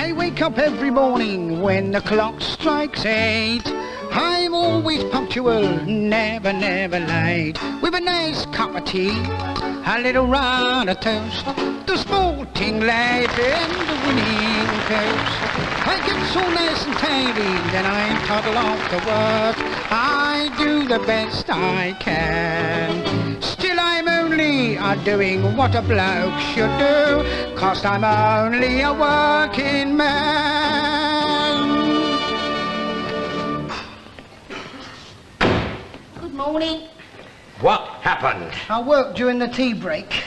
I wake up every morning when the clock strikes 8. I'm always punctual, never late. With a nice cup of tea, a little round of toast, the sporting life and the winning coast. I get so nice and tidy, then I toddle off to work. I do the best I can. Still I'm only doing what a bloke should do, 'cause I'm only a working man. Good morning. What happened? I worked during the tea break.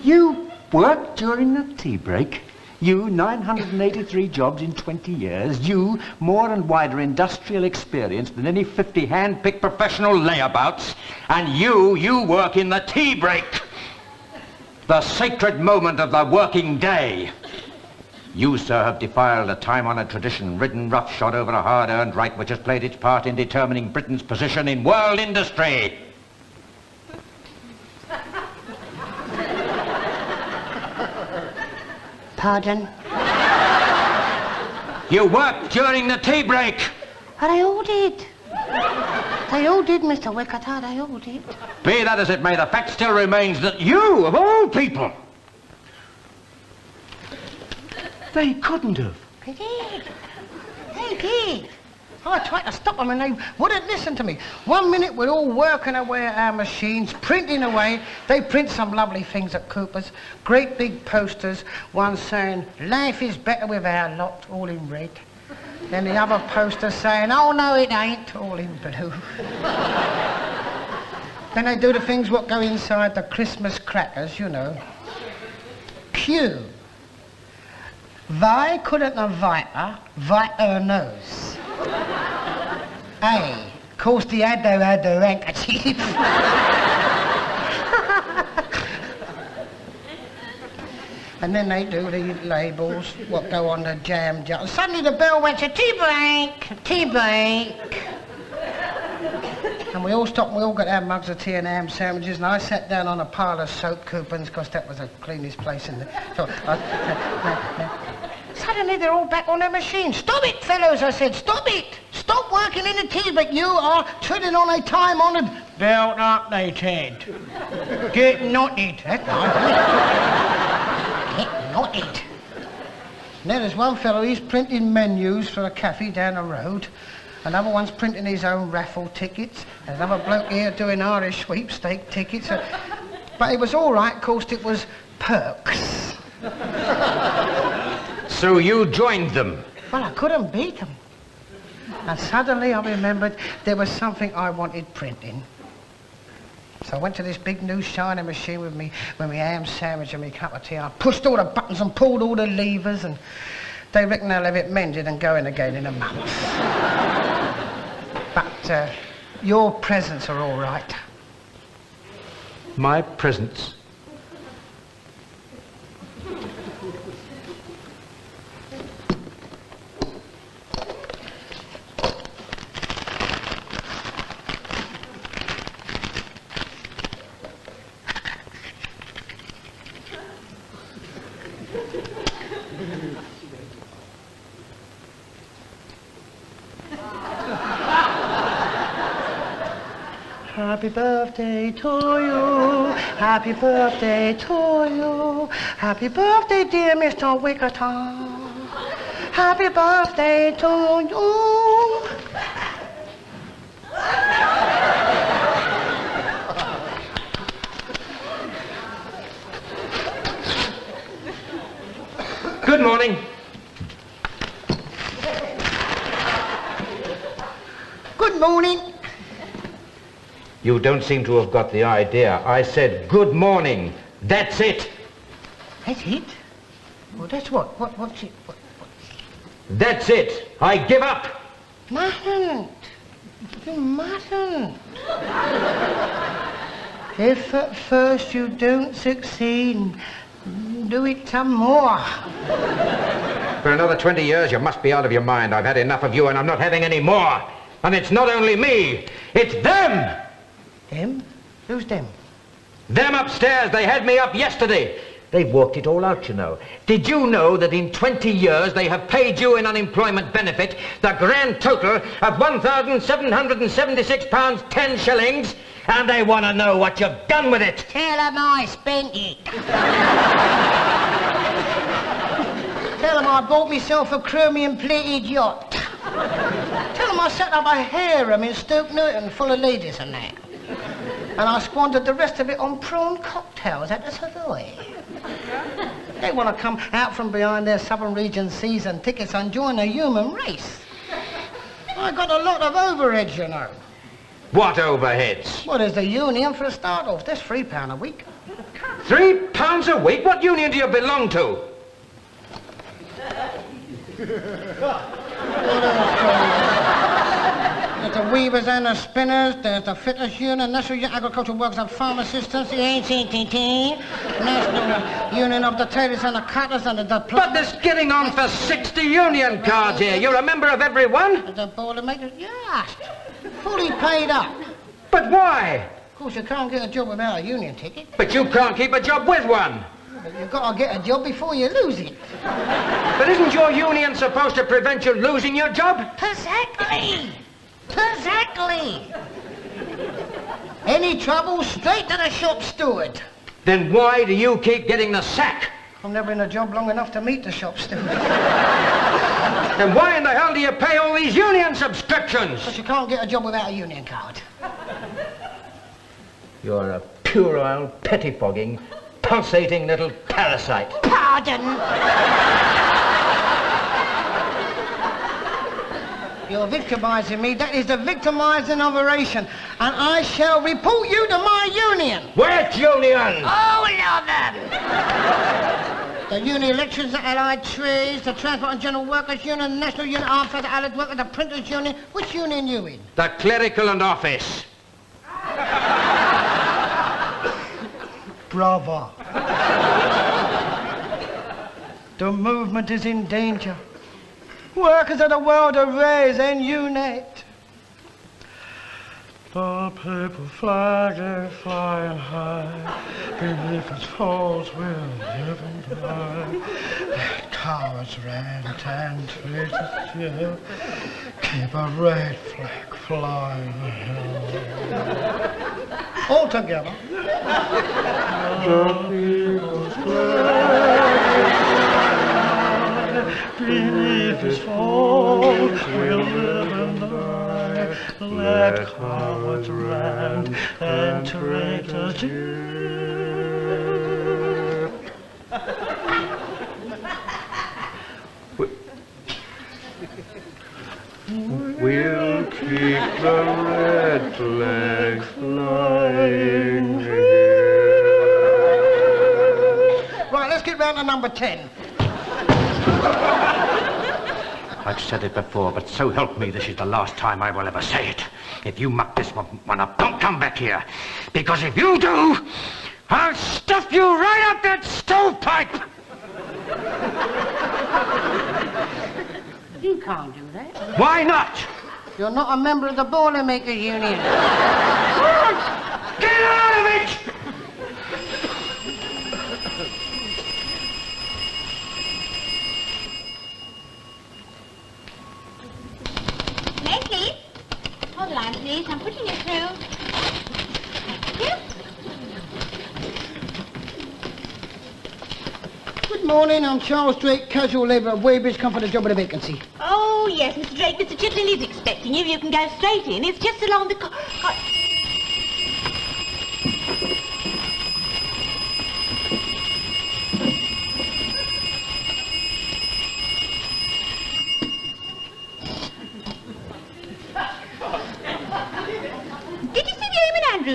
You worked during the tea break? You, 983 jobs in 20 years. You, more and wider industrial experience than any 50 hand-picked professional layabouts. And you work in the tea break. The sacred moment of the working day. You, sir, have defiled a time-honored tradition, ridden roughshod over a hard-earned right which has played its part in determining Britain's position in world industry. Pardon? You worked during the tea break. They all did. They all did, Mr. Wicketard, they all did. Be that as it may, the fact still remains that you, of all people... They couldn't have. They did. They did. I tried to stop them and they wouldn't listen to me. 1 minute we're all working away at our machines, printing away. They print some lovely things at Cooper's. Great big posters, one saying, life is better with our lot, all in red. Then the other poster saying, oh no it ain't, all in blue. Then they do the things what go inside the Christmas crackers, you know. Q. Why couldn't a viper bite her nose? A. Course the Addo had the handkerchief. And then they do the labels, what go on the jam jar. Suddenly the bell went to tea break, tea break. And we all stopped and we all got our mugs of tea and ham sandwiches, and I sat down on a pile of soap coupons because that was the cleanest place in the... So suddenly they're all back on their machine. Stop it, fellows, I said, stop it. Stop working in the tea break. You are treading on a time-honoured belt up, they said. Get knotted. That's right. Get knotted. And then there's one fellow, he's printing menus for a cafe down the road. Another one's printing his own raffle tickets. There's another bloke here doing Irish sweepstake tickets. But it was all right, of course, it was perks. So you joined them? Well, I couldn't beat them. And suddenly I remembered there was something I wanted printing. So I went to this big new shiny machine with me ham sandwich and me cup of tea. And I pushed all the buttons and pulled all the levers, and they reckon they'll have it mended and going again in a month. But your presents are all right. My presents? Happy birthday to you, happy birthday to you, happy birthday dear Mr. Wickerton, happy birthday to you. Good morning. Good morning. You don't seem to have got the idea. I said good morning. That's it. That's it? Well, that's what? What's it? What? That's it. I give up. Mustn't. You mustn't. If at first you don't succeed, do it some more. For another 20 years, you must be out of your mind. I've had enough of you, and I'm not having any more. And it's not only me, it's them. Them? Who's them? Them upstairs, they had me up yesterday. They've worked it all out, you know. Did you know that in 20 years they have paid you in unemployment benefit the grand total of £1,776 10 shillings? And they want to know what you've done with it. Tell 'em I spent it. Tell 'em I bought myself a chromium-plated yacht. Tell 'em I set up a harem in Stoke Newton full of ladies and that. And I squandered the rest of it on prawn cocktails at the Savoy. They want to come out from behind their southern region season tickets and join the human race. I got a lot of overheads, you know. What overheads? Well, there's the union for a start off. That's £3 a week. £3 a week? What union do you belong to? There's the weavers and the spinners, there's the fitters union, National Union of Agricultural Workers and Farm Assistants, the ACTT, National Union of the Tailors and the Cutters and the... But there's getting on for 60 union cards here. You're a member of every one? The Boilermakers, yes. Fully paid up. But why? Of course, you can't get a job without a union ticket. But you can't keep a job with one. But you've got to get a job before you lose it. But isn't your union supposed to prevent you losing your job? Exactly. Exactly. Any trouble, straight to the shop steward. Then why do you keep getting the sack? I'm never in a job long enough to meet the shop steward. Then why in the hell do you pay all these union subscriptions? Because you can't get a job without a union card. You're a puerile, pettifogging, pulsating little parasite. Pardon? You're victimising me. That is the victimising operation. And I shall report you to my union. Which union? All of them. The Union Elections, the Allied Trades, the Transport and General Workers Union, the National Union Armed Forces Allied Workers, the Printers Union. Which union you in? The Clerical and Office. Bravo. The movement is in danger. Workers of the world arise and unite. The paper flag is flying high, beneath its folds will live and die. Cowards rant and traitors yell, keep a red flag flying high. All together. The people's flag beneath its folds will live and die. Let cowards rant and traitors jeer. We'll keep the red flag flying here. Right, let's get round to number 10. I've said it before, but so help me, this is the last time I will ever say it. If you muck this one up, don't come back here. Because if you do, I'll stuff you right up that stovepipe! You can't do that. Why not? You're not a member of the Boilermakers Union. Get out of it! Leslie, hold the line, please. I'm putting you through. Thank you. Good morning, I'm Charles Drake, casual labourer at Weybridge, come for the job of the vacancy. Oh, yes, Mr. Drake. Mr. Chitlin is expecting you. You can go straight in. It's just along the...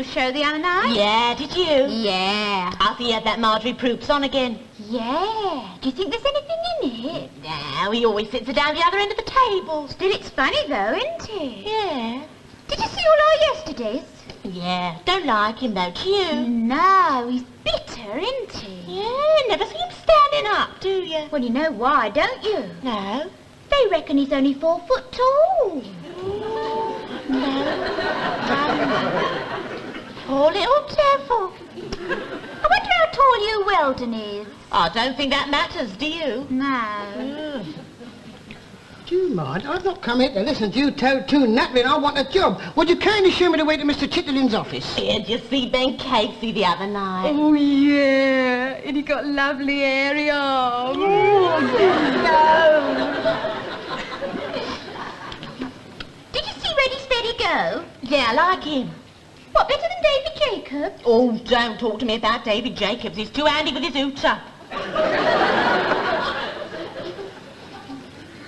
Show the other night? Yeah, did you? Yeah. I see you had that Marjorie Proops on again. Yeah. Do you think there's anything in it? Nah, he always sits her down the other end of the table. Still, it's funny, though, isn't it? Yeah. Did you see all our yesterdays? Yeah. Don't like him, though, do you? No, he's bitter, isn't he? Yeah, never see him standing up, do you? Well, you know why, don't you? No. They reckon he's only 4 foot tall. No. Poor little devil. I wonder how tall Hugh Weldon is? I don't think that matters, do you? No. Do you mind? I've not come here to listen to you toad too nattering. I want a job. Would you kindly show me the way to Mr. Chitterling's office? Did you see Ben Casey the other night? Oh, yeah. And he got lovely hairy arms. Did you see Ready, Steady, Go? Yeah, I like him. What, better than David Jacobs? Oh, don't talk to me about David Jacobs. He's too handy with his hooter.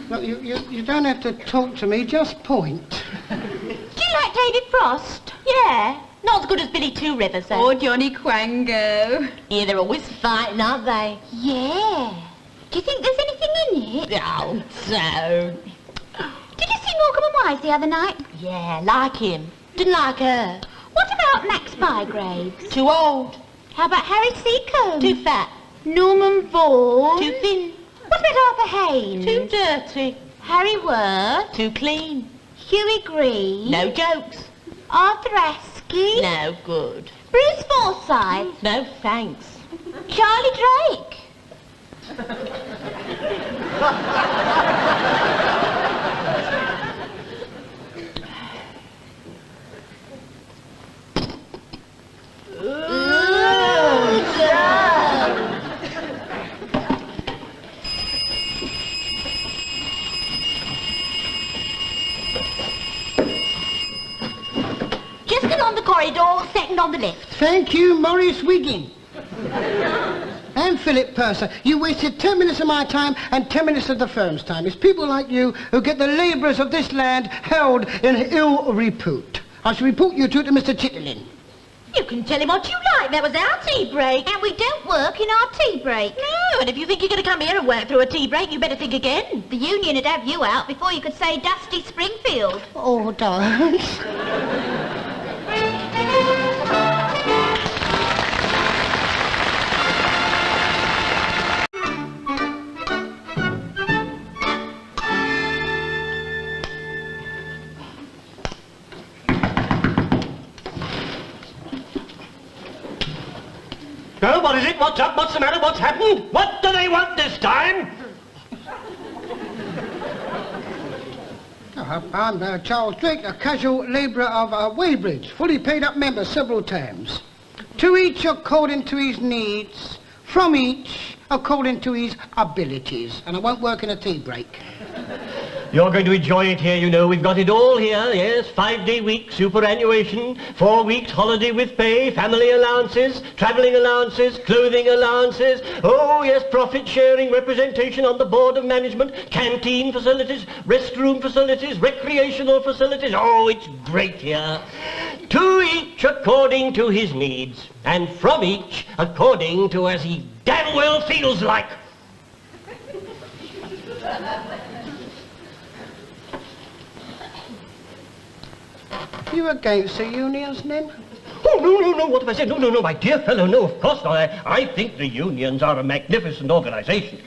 Look, you don't have to talk to me, just point. Do you like David Frost? Yeah, not as good as Billy Two Rivers, though. Or Johnny Quango? Yeah, they're always fighting, aren't they? Yeah. Do you think there's anything in it? Oh, don't. Did you see Morecambe and Wise the other night? Yeah, like him. Didn't like her. What about Max Bygraves? Too old. How about Harry Seacombe? Too fat. Norman Vaughan? Too thin. What about Arthur Haynes? Too dirty. Harry Worth? Too clean. Hughie Green? No jokes. Arthur Askey? No good. Bruce Forsyth? No thanks. Charlie Drake? Just along the corridor, second on the left. Thank you, Maurice Wiggin. And Philip Purser. You wasted 10 minutes of my time and 10 minutes of the firm's time. It's people like you who get the labourers of this land held in ill repute. I shall report you two to Mr. Chitterling. You can tell him what you like. That was our tea break. And we don't work in our tea break. No, and if you think you're going to come here and work through a tea break, you better think again. The union would have you out before you could say Dusty Springfield. Oh, darling. Well, what is it? What's up? What's the matter? What's happened? What do they want this time? I'm Charles Drake, a casual labourer of Weybridge, fully paid up member several times. To each according to his needs, from each according to his abilities. And I won't work in a tea break. You're going to enjoy it here, you know. We've got it all here, yes. 5-day week, superannuation, 4 weeks holiday with pay, family allowances, travelling allowances, clothing allowances. Oh, yes, profit sharing, representation on the board of management, canteen facilities, restroom facilities, recreational facilities. Oh, it's great here. To each according to his needs, and from each according to as he damn well feels like. You against the unions, then? Oh, no, what have I said? No, my dear fellow, no, of course not. I think the unions are a magnificent organisation.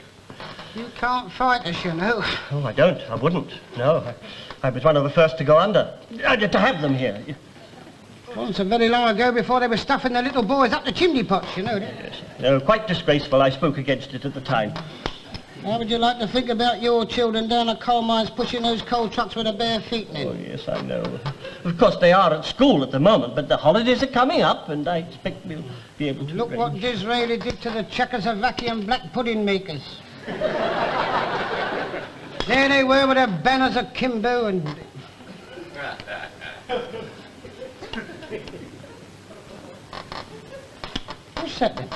You can't fight us, you know. Oh, I don't. I wouldn't. No, I was one of the first to go under. To have them here. Once a very long ago before they were stuffing the little boys up the chimney pots, you know. Yes. No, quite disgraceful. I spoke against it at the time. How would you like to think about your children down the coal mines pushing those coal trucks with their bare feet, then? Oh, yes, I know. Of course, they are at school at the moment, but the holidays are coming up, and I expect we'll be able to... Look what Disraeli did to the Czechoslovakian black pudding makers. There they were with their banners akimbo and... What's that then?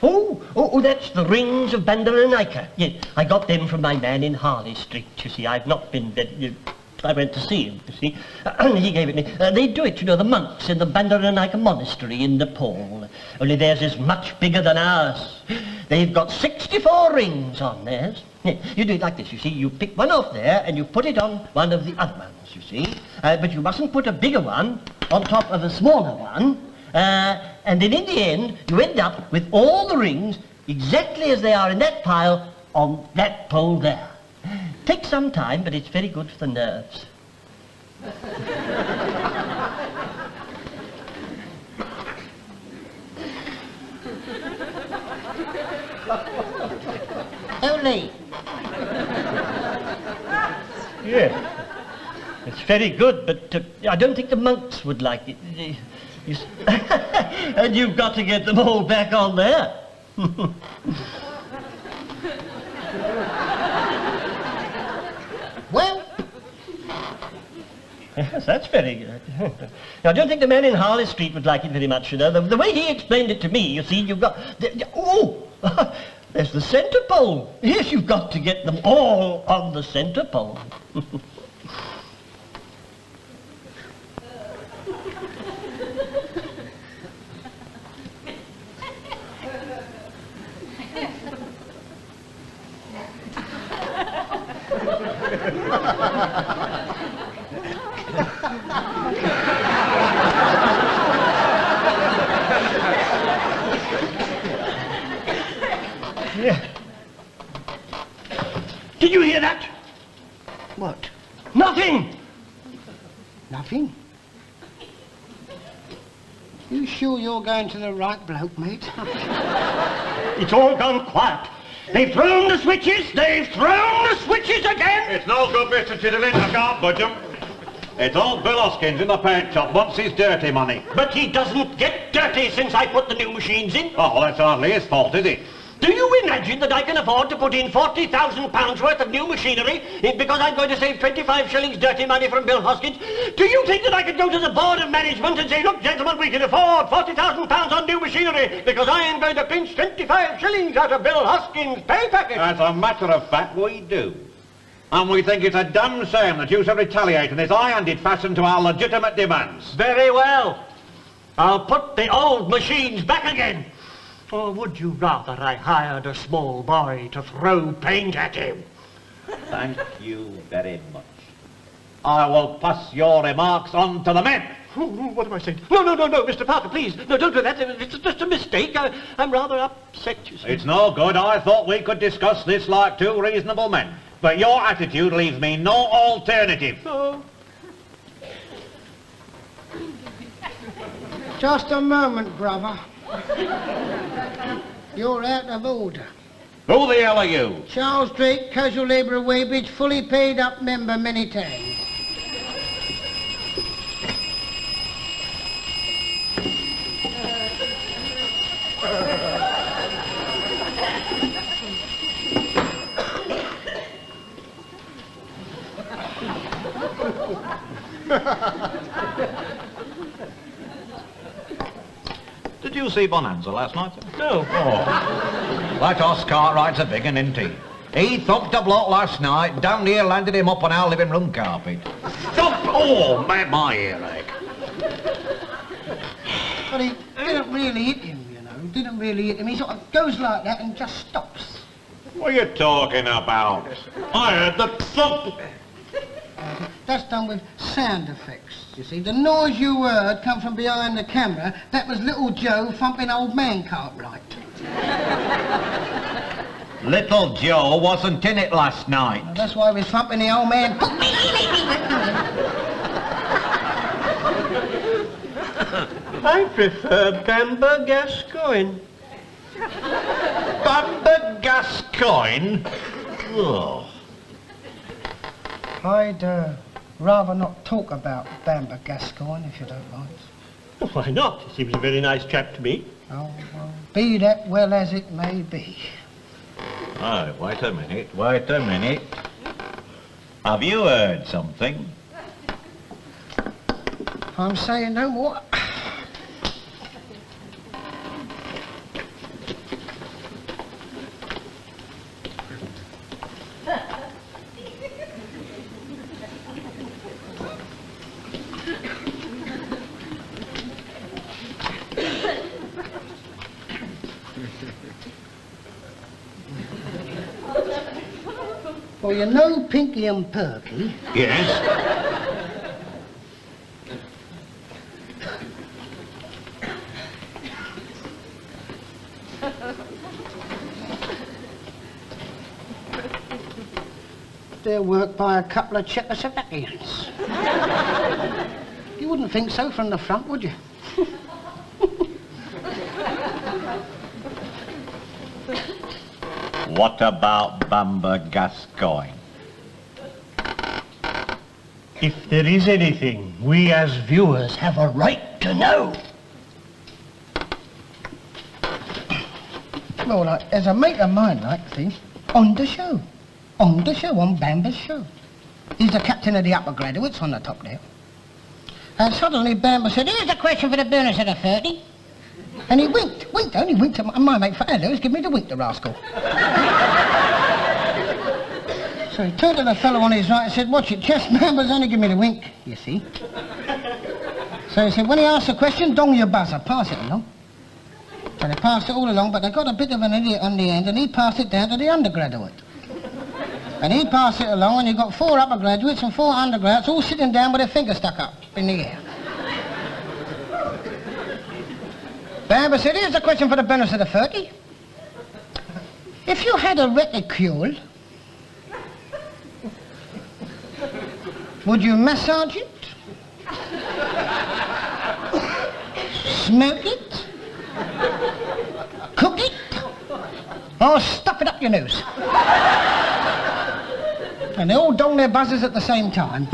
Oh, that's the rings of Bandaranaika. Yes, I got them from my man in Harley Street. You see, I've not been there. I went to see him, you see. He gave it me. They do it, you know, the monks in the Bandaranaika monastery in Nepal. Only theirs is much bigger than ours. They've got 64 rings on theirs. You do it like this, you see. You pick one off there and you put it on one of the other ones, you see. But you mustn't put a bigger one on top of a smaller one. And then in the end, you end up with all the rings exactly as they are in that pile on that pole there. Takes some time, but it's very good for the nerves. Lee. Yeah. It's very good, but I don't think the monks would like it. And you've got to get them all back on there. Well, yes, that's very good. Now, I don't think the man in Harley Street would like it very much, you know. The way he explained it to me, you see, you've got... Oh! There's the centre pole. Yes, you've got to get them all on the centre pole. Yeah. Did you hear that? what? Nothing! Nothing? You sure you're going to the right bloke, mate? It's all gone quiet. They've thrown the switches! They've thrown the switches again! It's no good, Mr. Chittenden. I can't budge 'em. It's old Bill Hoskins in the paint shop wants his dirty money. But he doesn't get dirty since I put the new machines in. Oh, that's hardly his fault, is it? Do you imagine that I can afford to put in £40,000 worth of new machinery because I'm going to save 25 shillings dirty money from Bill Hoskins? Do you think that I could go to the board of management and say, look, gentlemen, we can afford £40,000 on new machinery because I am going to pinch 25 shillings out of Bill Hoskins' pay packet? As a matter of fact, we do. And we think it's a damn shame that you should retaliate in this high-handed fashion to our legitimate demands. Very well. I'll put the old machines back again. Or would you rather I hired a small boy to throw paint at him? Thank you very much. I will pass your remarks on to the men. Oh, what am I saying? No, Mr. Parker, please. No, don't do that. It's just a mistake. I'm rather upset, you see. It's no good. I thought we could discuss this like two reasonable men. But your attitude leaves me no alternative. No. Just a moment, brother. You're out of order. Who the hell are you? Charles Drake, Casual Labourer Weybridge, fully paid up member many times. Did you see Bonanza last night? No. Oh. That Os Cartwright's a big un, isn't he? He thumped a bloke last night, down here landed him up on our living room carpet. Stop! Oh, my earache. But he didn't really hit him, you know. Didn't really hit him. He sort of goes like that and just stops. What are you talking about? I heard the thump. That's done with sound effects, you see. The noise you heard come from behind the camera. That was little Joe thumping old man Cartwright. Little Joe wasn't in it last night. Well, that's why he was thumping the old man. I prefer Bamber Gascoigne. Bamber Gascoigne? Oh. I'd rather not talk about Bamber Gascoigne, if you don't mind. Why not? He seems a very nice chap to me. Oh, well, be that well as it may be. Oh, wait a minute. Have you heard something? I'm saying no more. Well, you know Pinky and Perky. Yes. They're worked by a couple of Czechoslovakians. You wouldn't think so from the front, would you? What about Bamber Gascoigne? If there is anything, we as viewers have a right to know. Well, as a mate of mine, see, on the show, on Bamber's show. He's the captain of the upper graduates on the top there. And suddenly Bamber said, here's a question for the burners of the 30. And he winked at my mate Fernando's, give me the wink, the rascal. So he turned to the fellow on his right and said, watch it, Chess Bamber's only give me the wink, you see. So he said, when he asks a question, dong your buzzer, pass it along. So they passed it all along, but they got a bit of an idiot on the end, and he passed it down to the undergraduate. And he passed it along, and you got 4 upper graduates and 4 undergrads all sitting down with their fingers stuck up in the air. Bamber said, here's a question for the burners of the 30. If you had a reticule, would you massage it? Smoke it? Cook it? Or stuff it up your nose? And they all dong their buzzers at the same time.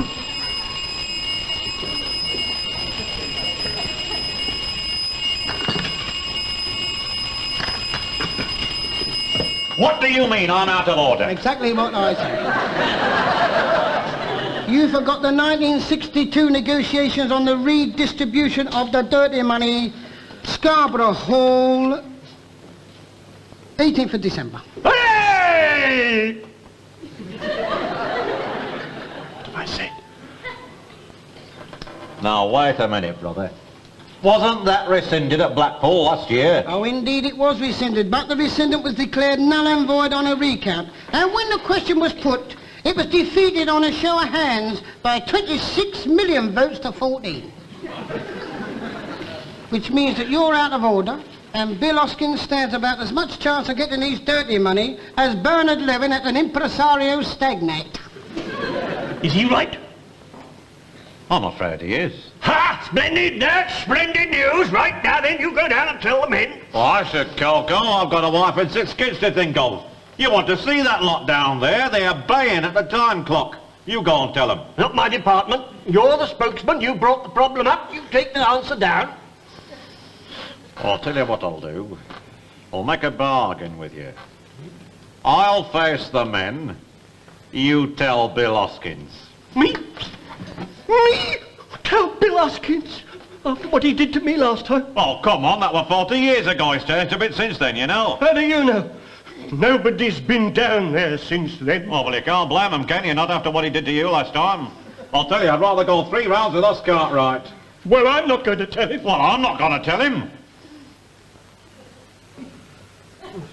What do you mean I'm out of order? Exactly what I said. You forgot the 1962 negotiations on the redistribution of the dirty money, Scarborough Hall, 18th of December. Hey! I said. Now, wait a minute, brother. Wasn't that rescinded at Blackpool last year? Oh, indeed it was rescinded, but the rescindant was declared null and void on a recount. And when the question was put, it was defeated on a show of hands by 26 million votes to 14. Which means that you're out of order, and Bill Hoskins stands about as much chance of getting his dirty money as Bernard Levin at an impresario stagnate. Is he right? I'm afraid he is. Ha! Splendid, that's splendid news. Right, now then, you go down and tell the men. Well, I said, Coco, I've got a wife and 6 kids to think of. You want to see that lot down there? They are baying at the time clock. You go and tell them. Not my department. You're the spokesman. You brought the problem up. You take the answer down. I'll tell you what I'll do. I'll make a bargain with you. I'll face the men. You tell Bill Hoskins. Me? Me? Tell Bill Hoskins? After what he did to me last time? Oh, come on, that was 40 years ago. It's changed a bit since then, you know. How do you know? Nobody's been down there since then. Oh, well, you can't blame him, can you? Not after what he did to you last time. I'll tell you, I'd rather go 3 rounds with us, Cartwright. Well, I'm not going to tell him. Well, I'm not going to tell him.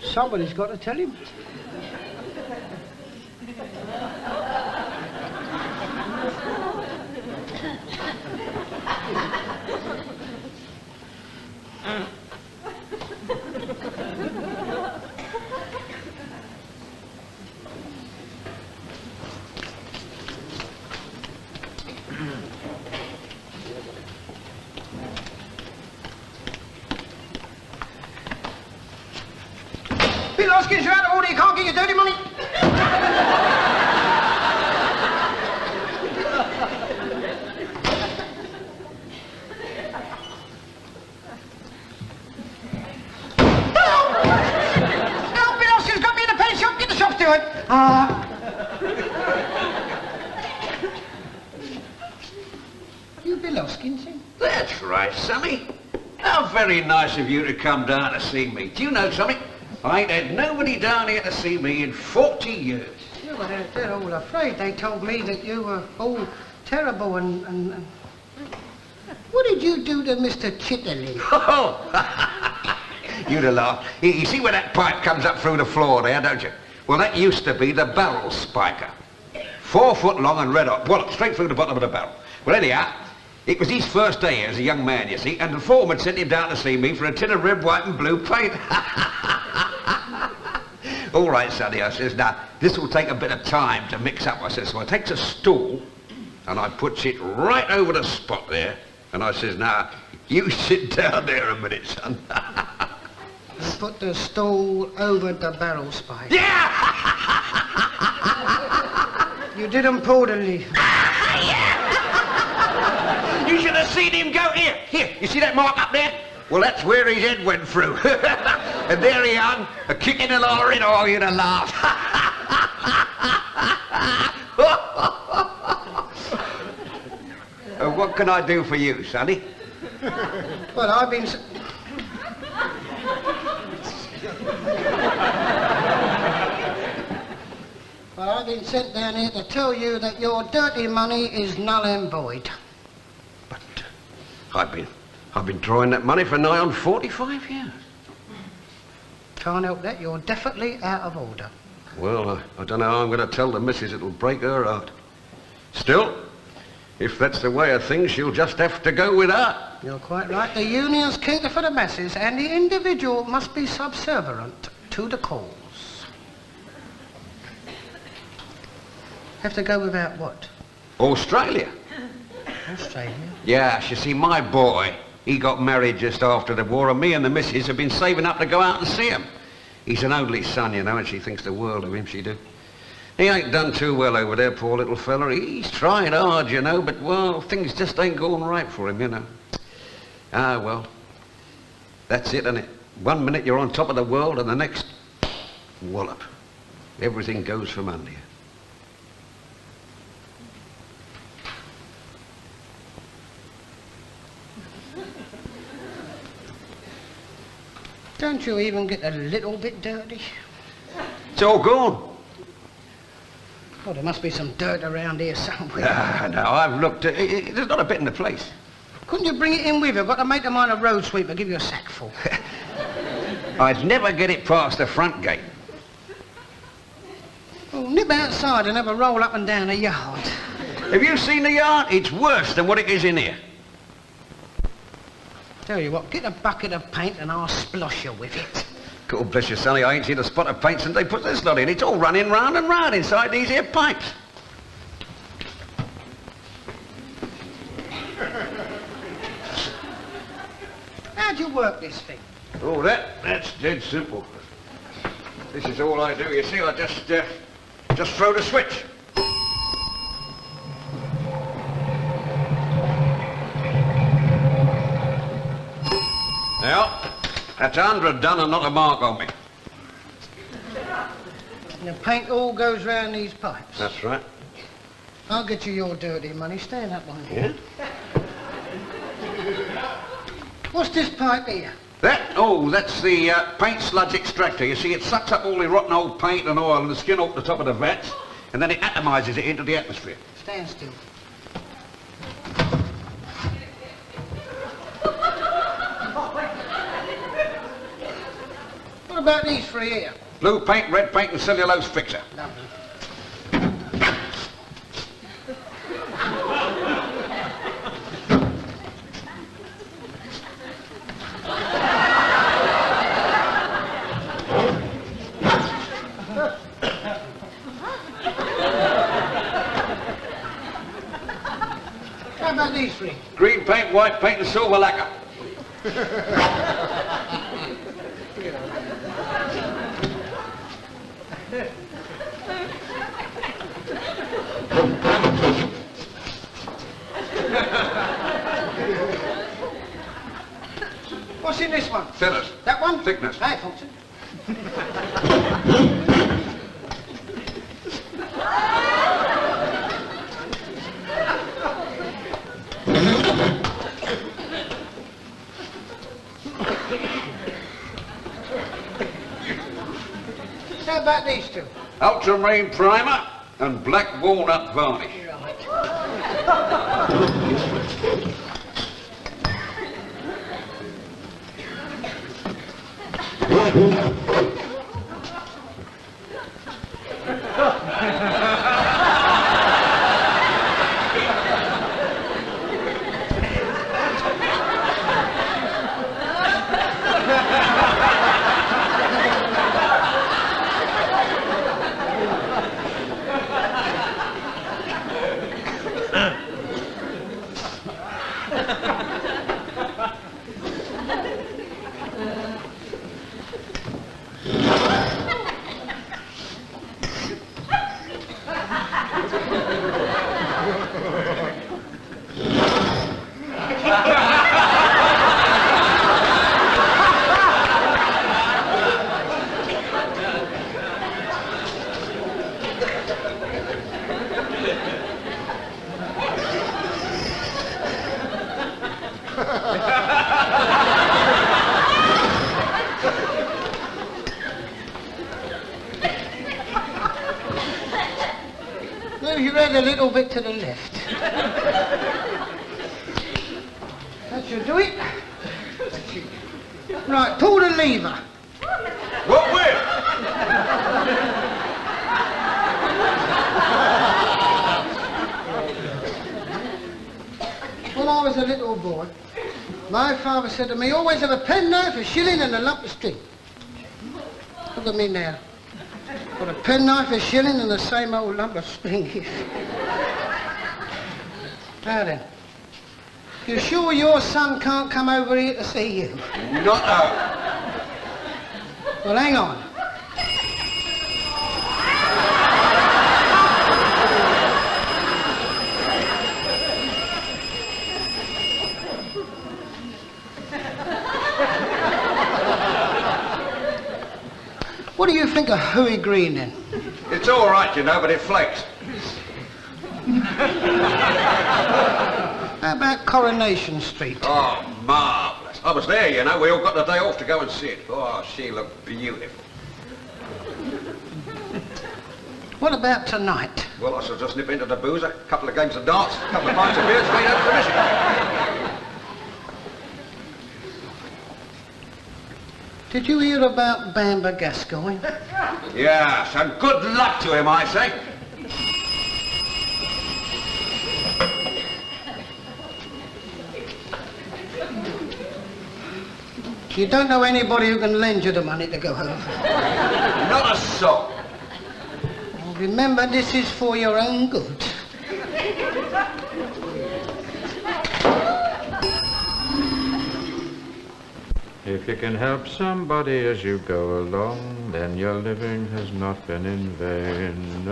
Somebody's got to tell him. Bill Hoskins, you're out of order. You can't get your dirty money. Help! Bill Hoskins got me in the penny shop. Get the shop steward. You Bill Hoskins, eh? That's right, Sammy. How very nice of you to come down to see me. Do you know something? I ain't had nobody down here to see me in 40 years. Yeah, well, they're all afraid. They told me that you were all terrible and... What did you do to Mr. Chitterley? Oh, you'd have laughed. You see where that pipe comes up through the floor there, don't you? Well, that used to be the barrel spiker. 4 foot long and red hot, wallop straight through the bottom of the barrel. Well, anyhow, it was his first day here as a young man, you see, and the foreman sent him down to see me for a tin of red, white and blue paint. All right, Sonny, I says, now, this will take a bit of time to mix up, I says. So I takes a stool and I puts it right over the spot there, and I says, now, you sit down there a minute, son. put the stool over the barrel spike. Yeah! You didn't pull the lever. You should have seen him go. Here, you see that mark up there? Well, that's where his head went through. And there he hung, a kicking and hollering. Oh, you'd have laughed. What can I do for you, Sonny? Well, I've been... Well, I've been sent down here to tell you that your dirty money is null and void. But I've been drawing that money for nigh on 45 years. Can't help that, you're definitely out of order. Well, I don't know how I'm going to tell the missus. It'll break her heart. Still, if that's the way of things, she'll just have to go with that. You're quite right. The unions cater for the masses, and the individual must be subservient to the cause. Have to go without what? Australia. Australia? Yes, you see, my boy, he got married just after the war, and me and the missus have been saving up to go out and see him. He's an only son, you know, and she thinks the world of him, she do. He ain't done too well over there, poor little fella. He's trying hard, you know, but, well, things just ain't going right for him, you know. Ah, well, that's it, isn't it? One minute you're on top of the world, and the next, wallop. Everything goes from under you. Don't you even get a little bit dirty? It's all gone. Oh, there must be some dirt around here somewhere. No, I've looked. There's not a bit in the place. Couldn't you bring it in with you? I've got to make a mine a road sweeper, give you a sack full. I'd never get it past the front gate. Oh, nip outside and have a roll up and down the yard. Have you seen the yard? It's worse than what it is in here. Tell you what, get a bucket of paint and I'll splosh you with it. God bless you, Sonny, I ain't seen a spot of paint since they put this lot in. It's all running round and round inside these here pipes. How'd you work this thing? Oh, that's dead simple. This is all I do. You see, I just throw the switch. Now, that's 100 done and not a mark on me. And the paint all goes round these pipes. That's right. I'll get you your dirty money. Stand up on here. Yeah? What's this pipe here? That's the paint sludge extractor. You see, it sucks up all the rotten old paint and oil and the skin off the top of the vats, and then it atomizes it into the atmosphere. Stand still. What about these three here? Blue paint, red paint, and cellulose fixer. Lovely. How about these three? Green paint, white paint, and silver lacquer. What's in this one? Fillers. That one? Thickness. Hey, Thompson. How about these two? Ultramarine primer and black walnut varnish. Move your head a little bit to the left. That should do it. Right, pull the lever. What with? When I was a little boy, my father said to me, always have a penknife, a shilling and a lump of string. Look at me now. Got a penknife, a shilling and the same old lump of string here. Now then, you're sure your son can't come over here to see you? Not out. Well, hang on. What do you think of Huey Green, then? It's all right, you know, but it flakes. How about Coronation Street? Oh, marvellous. I was there, you know. We all got the day off to go and see it. Oh, she looked beautiful. What about tonight? Well, I shall just nip into the boozer, a couple of games of darts, a couple of pints of beer, straight out to Michigan. Did you hear about Bamber Gascoigne? Yes, and good luck to him, I say. You don't know anybody who can lend you the money to go home? Not a soul. Well, remember, this is for your own good. If you can help somebody as you go along, then your living has not been in vain.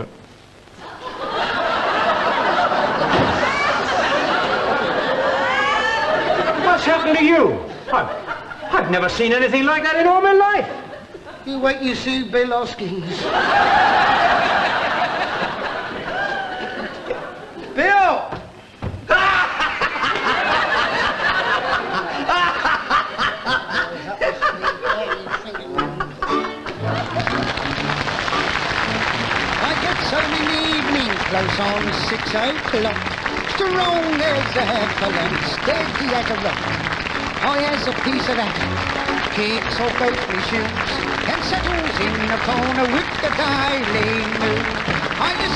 What's happened to you? I've never seen anything like that in all my life. You wait till you see Bill Hoskins. Bill! I get so many evening close on 6 o'clock, strong as a heifer and steady as a rock. I has a piece of that, kicks off both my shoes, and settles in the corner with the daily news. I just